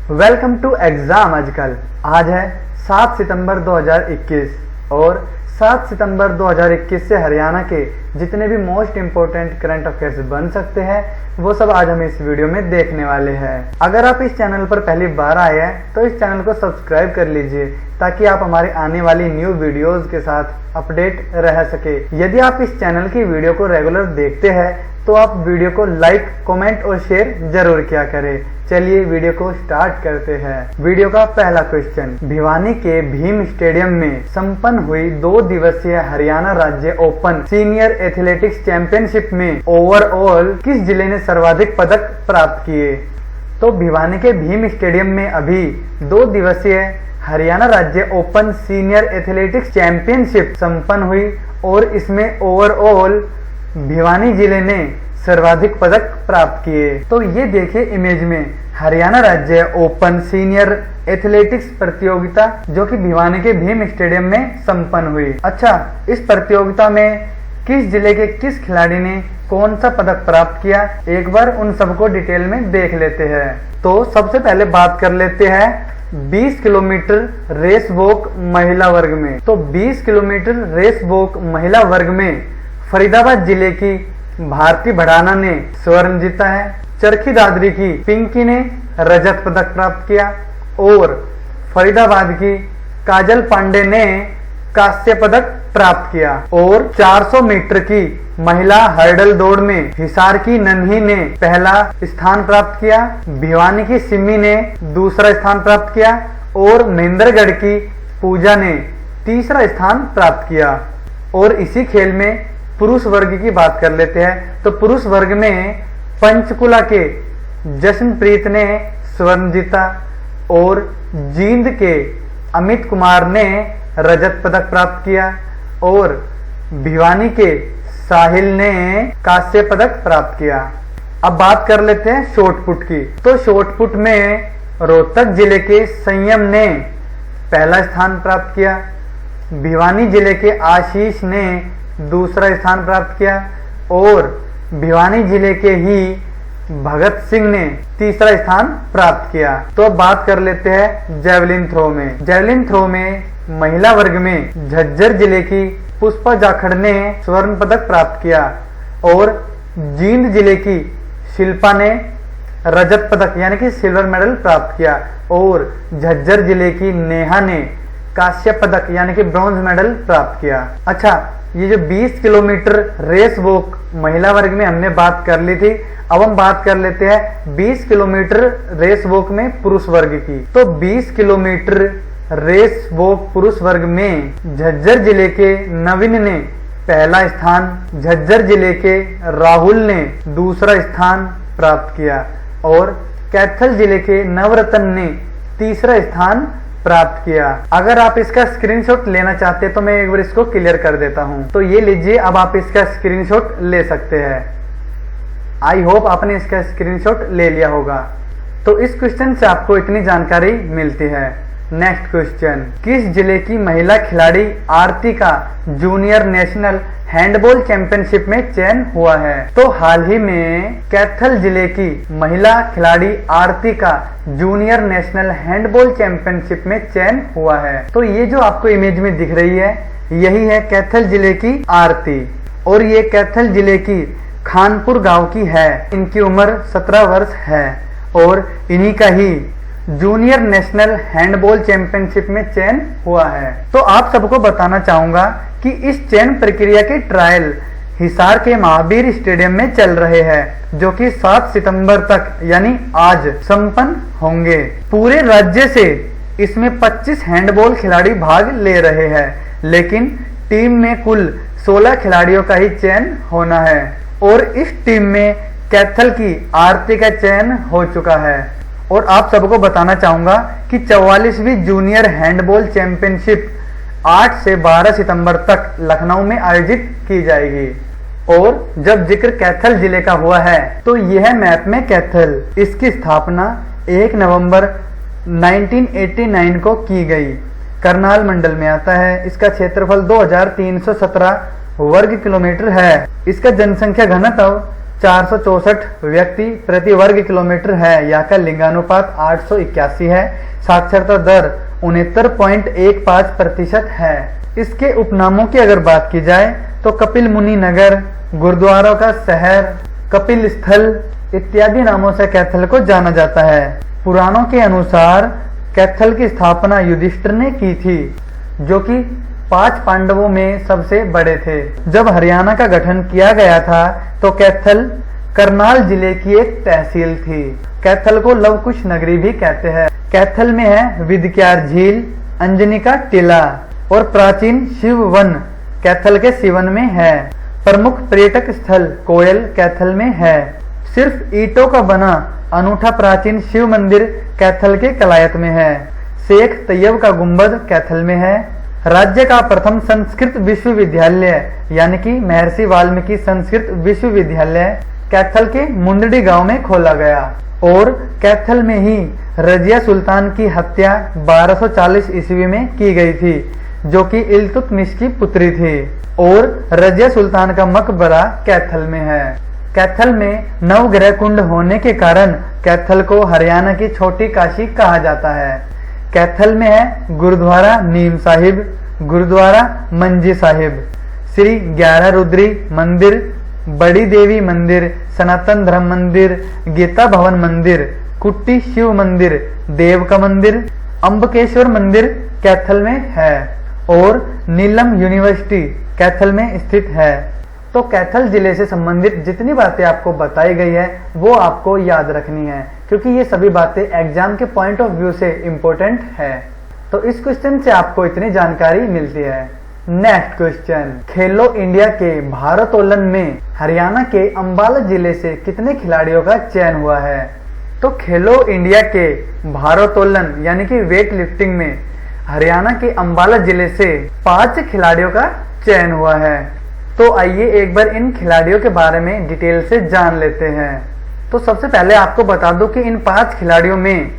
Welcome to exam आजकल। आज है 7 सितंबर 2021 और 7 सितंबर 2021 से हरियाणा के जितने भी मोस्ट इम्पोर्टेंट करंट अफेयर्स बन सकते हैं वो सब आज हम इस वीडियो में देखने वाले हैं। अगर आप इस चैनल पर पहली बार आए हैं तो इस चैनल को सब्सक्राइब कर लीजिए ताकि आप हमारी आने वाली न्यू वीडियोस के साथ अपडेट रह सके। यदि आप इस चैनल की वीडियो को रेगुलर देखते हैं तो आप वीडियो को लाइक, कमेंट और शेयर जरूर किया करें। चलिए वीडियो को स्टार्ट करते हैं। वीडियो का पहला क्वेश्चन, भिवानी के भीम स्टेडियम में संपन्न हुई 2 दिवसीय हरियाणा राज्य ओपन सीनियर एथलेटिक्स चैंपियनशिप में ओवरऑल किस जिले ने सर्वाधिक पदक प्राप्त किए? तो भिवानी के भीम स्टेडियम में अभी 2 दिवसीय हरियाणा राज्य ओपन सीनियर एथलेटिक्स चैंपियनशिप संपन्न हुई और इसमें ओवरऑल भिवानी जिले ने सर्वाधिक पदक प्राप्त किए। तो ये देखिए इमेज में हरियाणा राज्य ओपन सीनियर एथलेटिक्स प्रतियोगिता जो कि भिवानी के भीम स्टेडियम में संपन्न हुई। अच्छा, इस प्रतियोगिता में किस जिले के किस खिलाड़ी ने कौन सा पदक प्राप्त किया, एक बार उन सबको डिटेल में देख लेते हैं। तो सबसे पहले बात कर लेते हैं 20 किलोमीटर रेस वॉक महिला वर्ग में। तो 20 किलोमीटर रेस वॉक महिला वर्ग में फरीदाबाद जिले की भारती भड़ाना ने स्वर्ण जीता है, चरखी दादरी की पिंकी ने रजत पदक प्राप्त किया और फरीदाबाद की काजल पांडे ने कांस्य पदक प्राप्त किया। और 400 मीटर की महिला हर्डल दौड़ में हिसार की नन्ही ने पहला स्थान प्राप्त किया, भिवानी की सिमी ने दूसरा स्थान प्राप्त किया और महेंद्रगढ़ की पूजा ने तीसरा स्थान प्राप्त किया। और इसी खेल में पुरुष वर्ग की बात कर लेते हैं। तो पुरुष वर्ग में पंचकुला के जशनप्रीत ने स्वर्ण जीता और जींद के अमित कुमार ने रजत पदक प्राप्त किया और भिवानी के साहिल ने कांस्य पदक प्राप्त किया। अब बात कर लेते हैं शॉटपुट की। तो शॉटपुट में रोहतक जिले के संयम ने पहला स्थान प्राप्त किया, भिवानी जिले के आशीष ने दूसरा स्थान प्राप्त किया और भिवानी जिले के ही भगत सिंह ने तीसरा स्थान प्राप्त किया। तो अब बात कर लेते हैं जेवलिन थ्रो में। जेवलिन थ्रो में महिला वर्ग में झज्जर जिले की पुष्पा जाखड़ ने स्वर्ण पदक प्राप्त किया और जींद जिले की शिल्पा ने रजत पदक यानी कि सिल्वर मेडल प्राप्त किया और झज्जर जिले की नेहा ने कांस्य पदक यानी कि ब्रॉन्ज मेडल प्राप्त किया। अच्छा, ये जो 20 किलोमीटर रेस वॉक महिला वर्ग में हमने बात कर ली थी, अब हम बात कर लेते हैं 20 किलोमीटर रेस वॉक में पुरुष वर्ग की। तो 20 किलोमीटर रेस वॉक पुरुष वर्ग में झज्जर जिले के नवीन ने पहला स्थान, झज्जर जिले के राहुल ने दूसरा स्थान प्राप्त किया और कैथल जिले के नवरत्न ने तीसरा स्थान प्राप्त किया। अगर आप इसका स्क्रीनशॉट लेना चाहते हैं तो मैं एक बार इसको क्लियर कर देता हूं। तो ये लीजिए, अब आप इसका स्क्रीनशॉट ले सकते हैं। आई होप आपने इसका स्क्रीनशॉट ले लिया होगा। तो इस क्वेश्चन से आपको इतनी जानकारी मिलती है। नेक्स्ट क्वेश्चन, किस जिले की महिला खिलाड़ी आरती का जूनियर नेशनल हैंडबॉल चैंपियनशिप में चयन हुआ है? तो हाल ही में कैथल जिले की महिला खिलाड़ी आरती का जूनियर नेशनल हैंडबॉल चैंपियनशिप में चयन हुआ है। तो ये जो आपको इमेज में दिख रही है यही है कैथल जिले की आरती और ये कैथल जिले की खानपुर गांव की है। इनकी उम्र 17 वर्ष है और इन्हीं का ही जूनियर नेशनल हैंडबॉल चैंपियनशिप में चयन हुआ है। तो आप सबको बताना चाहूंगा कि इस चयन प्रक्रिया के ट्रायल हिसार के महावीर स्टेडियम में चल रहे हैं जो कि 7 सितंबर तक यानी आज संपन्न होंगे। पूरे राज्य से इसमें 25 हैंडबॉल खिलाड़ी भाग ले रहे हैं, लेकिन टीम में कुल 16 खिलाड़ियों का ही चयन होना है और इस टीम में कैथल की आरती का चयन हो चुका है। और आप सबको बताना चाहूंगा कि 44वीं जूनियर हैंडबॉल चैंपियनशिप 8 से 12 सितंबर तक लखनऊ में आयोजित की जाएगी। और जब जिक्र कैथल जिले का हुआ है तो यह मैप में कैथल, इसकी स्थापना 1 नवंबर 1989 को की गई। करनाल मंडल में आता है। इसका क्षेत्रफल 2317 वर्ग किलोमीटर है। इसका जनसंख्या घनत्व 464 व्यक्ति प्रति वर्ग किलोमीटर है। यहाँ का लिंगानुपात 881 है। साक्षरता दर 69.15% है। इसके उपनामों की अगर बात की जाए तो कपिल मुनि नगर, गुरुद्वारों का शहर, कपिल स्थल इत्यादि नामों से कैथल को जाना जाता है। पुराणों के अनुसार कैथल की स्थापना युधिष्ठिर ने की थी, जो कि 5 पांडवों में सबसे बड़े थे। जब हरियाणा का गठन किया गया था तो कैथल करनाल जिले की एक तहसील थी। कैथल को लवकुश नगरी भी कहते हैं। कैथल में है विद्यार झील, अंजनी का टीला और प्राचीन शिव वन कैथल के सिवन में है। प्रमुख पर्यटक स्थल कोयल कैथल में है। सिर्फ ईंटों का बना अनूठा प्राचीन शिव मंदिर कैथल के कलायत में है। शेख तैयब का गुंबद कैथल में है। राज्य का प्रथम संस्कृत विश्वविद्यालय यानी कि महर्षि वाल्मीकि संस्कृत विश्वविद्यालय कैथल के मुंदड़ी गांव में खोला गया और कैथल में ही रजिया सुल्तान की हत्या 1240 ईस्वी में की गई थी, जो कि इल्तुतमिश की पुत्री थी और रजिया सुल्तान का मकबरा कैथल में है। कैथल में नवग्रह कुंड होने के कारण कैथल को हरियाणा की छोटी काशी कहा जाता है। कैथल में है गुरुद्वारा नीम साहिब, गुरुद्वारा मंजी साहिब, श्री 11 रुद्री मंदिर, बड़ी देवी मंदिर, सनातन धर्म मंदिर, गीता भवन मंदिर, कुट्टी शिव मंदिर, देव का मंदिर, अम्बकेश्वर मंदिर कैथल में है और नीलम यूनिवर्सिटी कैथल में स्थित है। तो कैथल जिले से संबंधित जितनी बातें आपको बताई गई है वो आपको याद रखनी है, क्योंकि ये सभी बातें एग्जाम के पॉइंट ऑफ व्यू से इम्पोर्टेंट है। तो इस क्वेश्चन से आपको इतनी जानकारी मिलती है। नेक्स्ट क्वेश्चन, खेलो इंडिया के भारोत्तोलन में हरियाणा के अंबाला जिले से कितने खिलाड़ियों का चयन हुआ है? तो खेलो इंडिया के भारोत्तोलन यानी कि वेट लिफ्टिंग में हरियाणा के अंबाला जिले से 5 खिलाड़ियों का चयन हुआ है। तो आइए एक बार इन खिलाड़ियों के बारे में डिटेल से जान लेते हैं। तो सबसे पहले आपको बता दूं कि इन 5 खिलाड़ियों में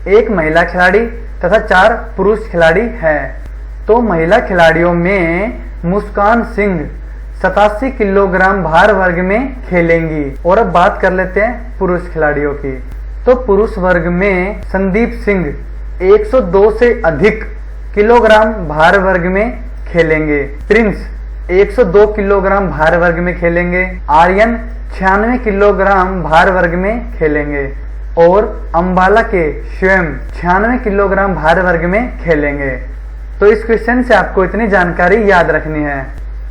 1 महिला खिलाड़ी तथा 4 पुरुष खिलाड़ी हैं। तो महिला खिलाड़ियों में मुस्कान सिंह 87 किलोग्राम भार वर्ग में खेलेंगी। और अब बात कर लेते हैं पुरुष खिलाड़ियों की। तो पुरुष वर्ग में संदीप सिंह 102 से अधिक किलोग्राम भार वर्ग में खेलेंगे। प्रिंस 102 किलोग्राम भार वर्ग में खेलेंगे। आर्यन 96 किलोग्राम भार वर्ग में खेलेंगे और अंबाला के स्वयं 96 किलोग्राम भार वर्ग में खेलेंगे। तो इस क्वेश्चन से आपको इतनी जानकारी याद रखनी है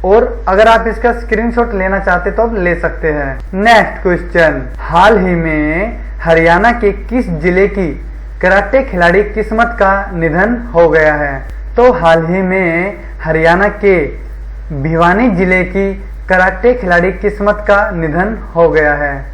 और अगर आप इसका स्क्रीनशॉट लेना चाहते तो आप ले सकते हैं। नेक्स्ट क्वेश्चन, हाल ही में हरियाणा के किस जिले की कराटे खिलाड़ी किस्मत का निधन हो गया है? तो हाल ही में हरियाणा के भिवानी जिले की कराटे खिलाड़ी किस्मत का निधन हो गया है।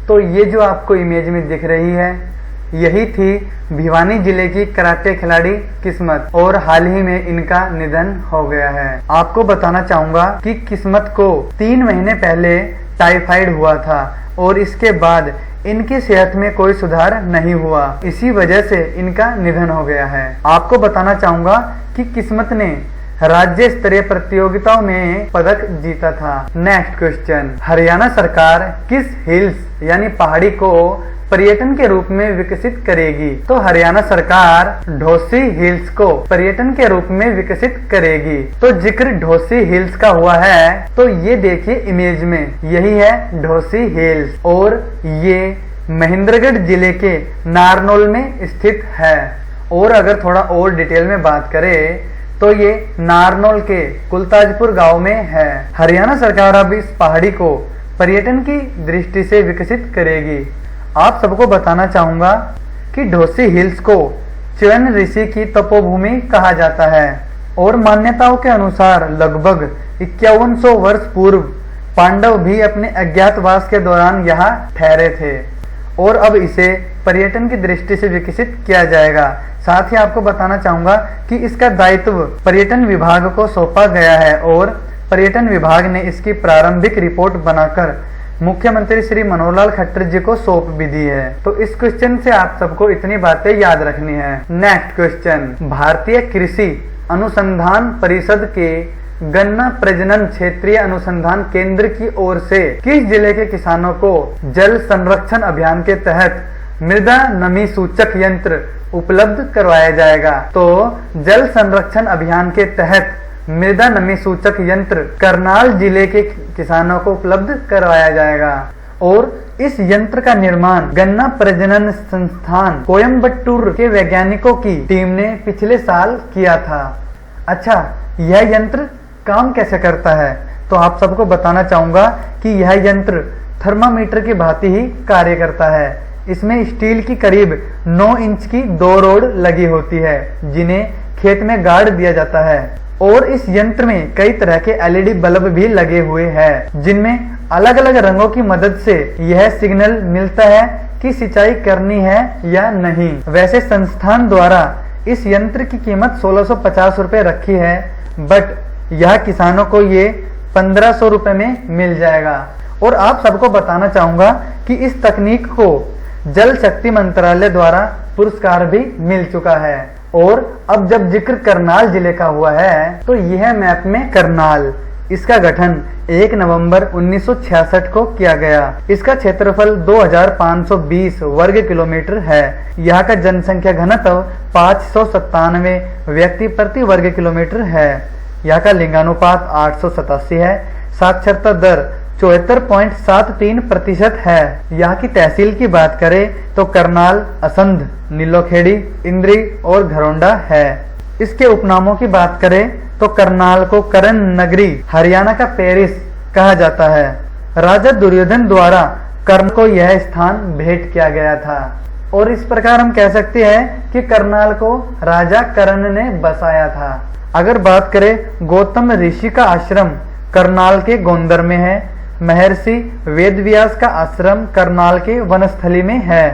तो ये जो आपको इमेज में दिख रही है यही थी भिवानी जिले की कराटे खिलाड़ी किस्मत और हाल ही में इनका निधन हो गया है। आपको बताना चाहूंगा कि किस्मत को 3 महीने पहले टाइफाइड हुआ था और इसके बाद इनकी सेहत में कोई सुधार नहीं हुआ, इसी वजह से इनका निधन हो गया है। आपको बताना चाहूंगा कि किस्मत ने राज्य स्तरीय प्रतियोगिताओं में पदक जीता था। नेक्स्ट क्वेश्चन, हरियाणा सरकार किस हिल्स यानी पहाड़ी को पर्यटन के रूप में विकसित करेगी? तो हरियाणा सरकार ढोसी हिल्स को पर्यटन के रूप में विकसित करेगी। तो जिक्र ढोसी हिल्स का हुआ है तो ये देखिए इमेज में, यही है ढोसी हिल्स और ये महेंद्रगढ़ जिले के नारनौल में स्थित है। और अगर थोड़ा और डिटेल में बात करें तो ये नारनौल के कुलताजपुर गांव में है। हरियाणा सरकार अब इस पहाड़ी को पर्यटन की दृष्टि से विकसित करेगी। आप सबको बताना चाहूंगा कि ढोसी हिल्स को च्यवन ऋषि की तपोभूमि कहा जाता है और मान्यताओं के अनुसार लगभग 5100 वर्ष पूर्व पांडव भी अपने अज्ञातवास के दौरान यहाँ ठहरे थे और अब इसे पर्यटन की दृष्टि से विकसित किया जाएगा। साथ ही आपको बताना चाहूंगा कि इसका दायित्व पर्यटन विभाग को सौंपा गया है और पर्यटन विभाग ने इसकी प्रारंभिक रिपोर्ट बनाकर मुख्यमंत्री श्री मनोहर लाल खट्टर जी को सौंप भी दी है। तो इस क्वेश्चन से आप सबको इतनी बातें याद रखनी है। नेक्स्ट क्वेश्चन, भारतीय कृषि अनुसंधान परिषद के गन्ना प्रजनन क्षेत्रीय अनुसंधान केंद्र की ओर से किस जिले के किसानों को जल संरक्षण अभियान के तहत मृदा नमी सूचक यंत्र उपलब्ध करवाया जाएगा? तो जल संरक्षण अभियान के तहत मृदा नमी सूचक यंत्र करनाल जिले के किसानों को उपलब्ध करवाया जाएगा और इस यंत्र का निर्माण गन्ना प्रजनन संस्थान कोयम्बटूर के वैज्ञानिकों की टीम ने पिछले साल किया था। अच्छा, यह यंत्र काम कैसे करता है? तो आप सबको बताना चाहूंगा कि यह यंत्र थर्मामीटर की भांति ही कार्य करता है। इसमें स्टील की करीब 9 इंच की 2 रोड लगी होती है जिन्हें खेत में गाड़ दिया जाता है और इस यंत्र में कई तरह के एलईडी बल्ब भी लगे हुए हैं जिनमें अलग अलग रंगों की मदद से यह सिग्नल मिलता है कि सिंचाई करनी है या नहीं। वैसे संस्थान द्वारा इस यंत्र की कीमत 1650 रुपए रखी है, बट यह किसानों को ये 1500 रुपए में मिल जाएगा। और आप सबको बताना चाहूंगा कि इस तकनीक को जल शक्ति मंत्रालय द्वारा पुरस्कार भी मिल चुका है। और अब जब जिक्र करनाल जिले का हुआ है तो यह मैप में करनाल, इसका गठन 1 नवंबर 1966 को किया गया। इसका क्षेत्रफल 2520 वर्ग किलोमीटर है। यहाँ का जनसंख्या घनत्व 597 व्यक्ति प्रति वर्ग किलोमीटर है। यहाँ का लिंगानुपात 887 है। साक्षरता दर 74.73% है। यहाँ की तहसील की बात करें तो करनाल, असंध, नीलोखेड़ी, इंद्री और घरौंडा है। इसके उपनामों की बात करें तो करनाल को करण नगरी, हरियाणा का पेरिस कहा जाता है। राजा दुर्योधन द्वारा कर्ण को यह स्थान भेंट किया गया था और इस प्रकार हम कह सकते हैं कि करनाल को राजा कर्ण ने बसाया था। अगर बात करें गौतम ऋषि का आश्रम करनाल के गोंदर में है। महर्षि वेदव्यास का आश्रम करनाल के वनस्थली में है।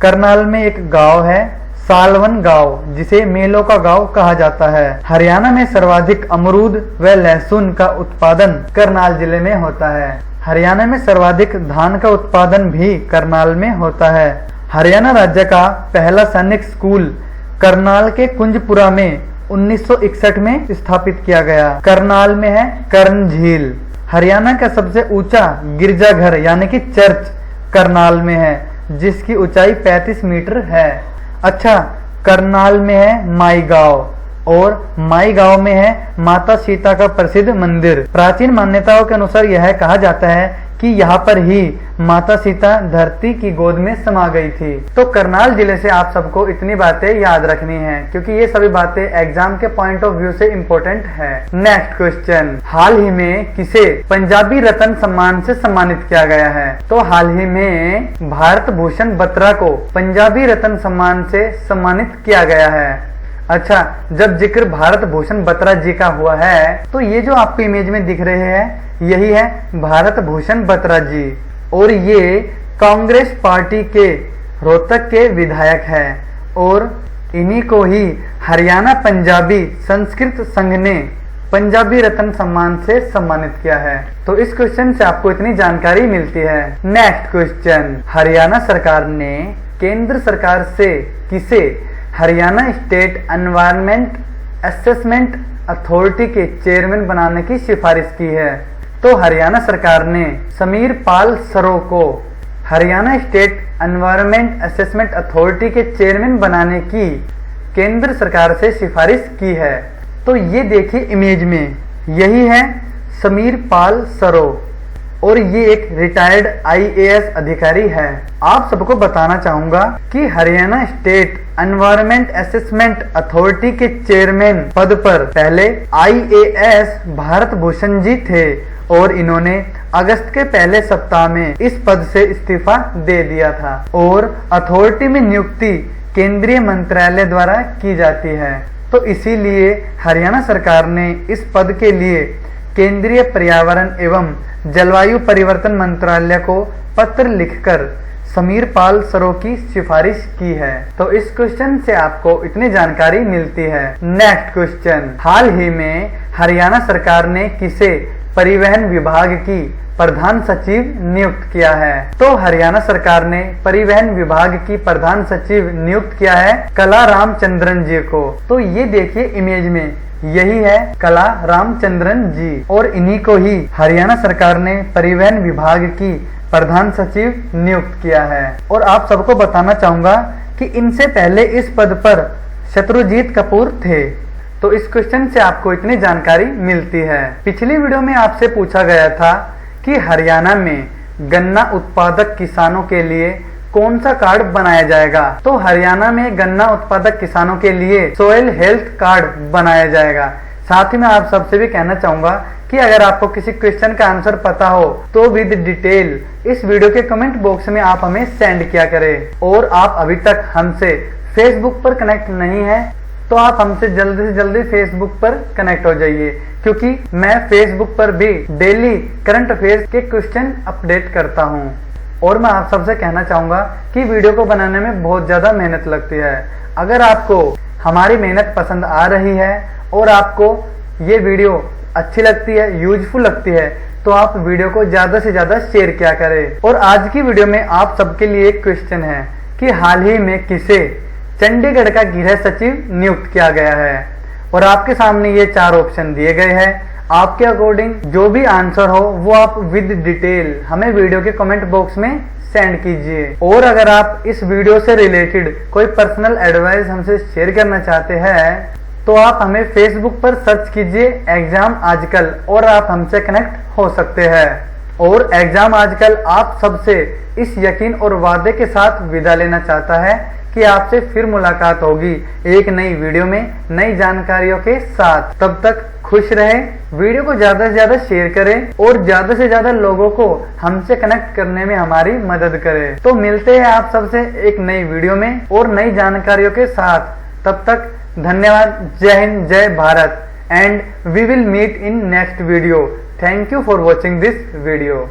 करनाल में एक गांव है सालवन गांव, जिसे मेलों का गांव कहा जाता है। हरियाणा में सर्वाधिक अमरूद व लहसुन का उत्पादन करनाल जिले में होता है। हरियाणा में सर्वाधिक धान का उत्पादन भी करनाल में होता है। हरियाणा राज्य का पहला सैनिक स्कूल करनाल के कुंजपुरा में 1961 में स्थापित किया गया। करनाल में है कर्ण झील। हरियाणा का सबसे ऊंचा गिरजाघर यानी कि चर्च करनाल में है, जिसकी ऊंचाई 35 मीटर है। अच्छा, करनाल में है माई गांव और माई गांव में है माता सीता का प्रसिद्ध मंदिर। प्राचीन मान्यताओं के अनुसार यह कहा जाता है कि यहाँ पर ही माता सीता धरती की गोद में समा गई थी। तो करनाल जिले से आप सबको इतनी बातें याद रखनी है क्योंकि ये सभी बातें एग्जाम के पॉइंट ऑफ व्यू से इम्पोर्टेंट है। नेक्स्ट क्वेश्चन, हाल ही में किसे पंजाबी रत्न सम्मान से सम्मानित किया गया है? तो हाल ही में भारत भूषण बत्रा को पंजाबी रत्न सम्मान से सम्मानित किया गया है। अच्छा, जब जिक्र भारत भूषण बत्रा जी का हुआ है तो ये जो आपको इमेज में दिख रहे हैं यही है भारत भूषण बत्रा जी और ये कांग्रेस पार्टी के रोहतक के विधायक है और इन्हीं को ही हरियाणा पंजाबी संस्कृत संघ ने पंजाबी रत्न सम्मान से सम्मानित किया है। तो इस क्वेश्चन से आपको इतनी जानकारी मिलती है। नेक्स्ट क्वेश्चन, हरियाणा सरकार ने केंद्र सरकार से किसे Haryana state environment assessment authority के चेयरमैन बनाने की सिफारिश की है? तो हरियाणा सरकार ने समीर पाल सरो को Haryana state environment assessment authority के चेयरमैन बनाने की केंद्र सरकार से सिफारिश की है। तो ये देखिए इमेज में, यही है समीर पाल सरो और ये एक रिटायर्ड IAS अधिकारी है। आप सबको बताना चाहूंगा कि Haryana state environment assessment authority के चेयरमैन पद पर पहले IAS भारत भूषण जी थे और इन्होंने अगस्त के पहले सप्ताह में इस पद से इस्तीफा दे दिया था और अथॉरिटी में नियुक्ति केंद्रीय मंत्रालय द्वारा की जाती है। तो इसीलिए हरियाणा सरकार ने इस पद के लिए केंद्रीय पर्यावरण एवं जलवायु परिवर्तन मंत्रालय को पत्र लिखकर समीर पाल सरो की सिफारिश की है। तो इस क्वेश्चन से आपको इतनी जानकारी मिलती है। नेक्स्ट क्वेश्चन, हाल ही में हरियाणा सरकार ने किसे परिवहन विभाग की प्रधान सचिव नियुक्त किया है। तो हरियाणा सरकार ने परिवहन विभाग की प्रधान सचिव नियुक्त किया है कला रामचंद्रन जी को। तो ये देखिए इमेज में, यही है कला रामचंद्रन जी और इन्हीं को ही हरियाणा सरकार ने परिवहन विभाग की प्रधान सचिव नियुक्त किया है। और आप सबको बताना चाहूंगा कि इनसे पहले इस पद पर शत्रुजीत कपूर थे। तो इस क्वेश्चन से आपको इतनी जानकारी मिलती है। पिछली वीडियो में आपसे पूछा गया था कि हरियाणा में गन्ना उत्पादक किसानों के लिए कौन सा कार्ड बनाया जाएगा। तो हरियाणा में गन्ना उत्पादक किसानों के लिए सोयल हेल्थ कार्ड बनाया जाएगा। साथ ही मैं आप सबसे भी कहना चाहूंगा कि अगर आपको किसी क्वेश्चन का आंसर पता हो तो विद डिटेल इस वीडियो के कमेंट बॉक्स में आप हमें सेंड किया करें। और आप अभी तक हमसे फेसबुक पर कनेक्ट नहीं है तो आप हमसे जल्दी से जल्दी फेसबुक पर कनेक्ट हो जाइए, क्योंकि मैं फेसबुक पर भी डेली करंट अफेयर्स के क्वेश्चन अपडेट करता हूं। और मैं आप सबसे कहना चाहूंगा कि वीडियो को बनाने में बहुत ज्यादा मेहनत लगती है। अगर आपको हमारी मेहनत पसंद आ रही है और आपको ये वीडियो अच्छी लगती है, यूजफुल लगती है, तो आप वीडियो को ज्यादा से ज्यादा शेयर किया करें। और आज की वीडियो में आप सबके लिए एक क्वेश्चन है कि हाल ही में किसे चंडीगढ़ का गृह सचिव नियुक्त किया गया है। और आपके सामने ये 4 ऑप्शन दिए गए हैं। आपके अकॉर्डिंग जो भी आंसर हो वो आप विद डिटेल हमें वीडियो के कमेंट बॉक्स में सेंड कीजिए। और अगर आप इस वीडियो से रिलेटेड कोई पर्सनल एडवाइस हमसे शेयर करना चाहते हैं तो आप हमें फेसबुक पर सर्च कीजिए एग्जाम आजकल और आप हमसे कनेक्ट हो सकते हैं। और एग्जाम आजकल आप सबसे इस यकीन और वादे के साथ विदा लेना चाहता है कि आपसे फिर मुलाकात होगी एक नई वीडियो में नई जानकारियों के साथ। तब तक खुश रहें, वीडियो को ज्यादा से ज्यादा शेयर करें और ज्यादा से ज्यादा लोगों को हमसे कनेक्ट करने में हमारी मदद करें। तो मिलते हैं आप सबसे एक नई वीडियो में और नई जानकारियों के साथ। तब तक धन्यवाद। जय हिंद, जय Bharat, and we will meet in next video. Thank you for watching this video.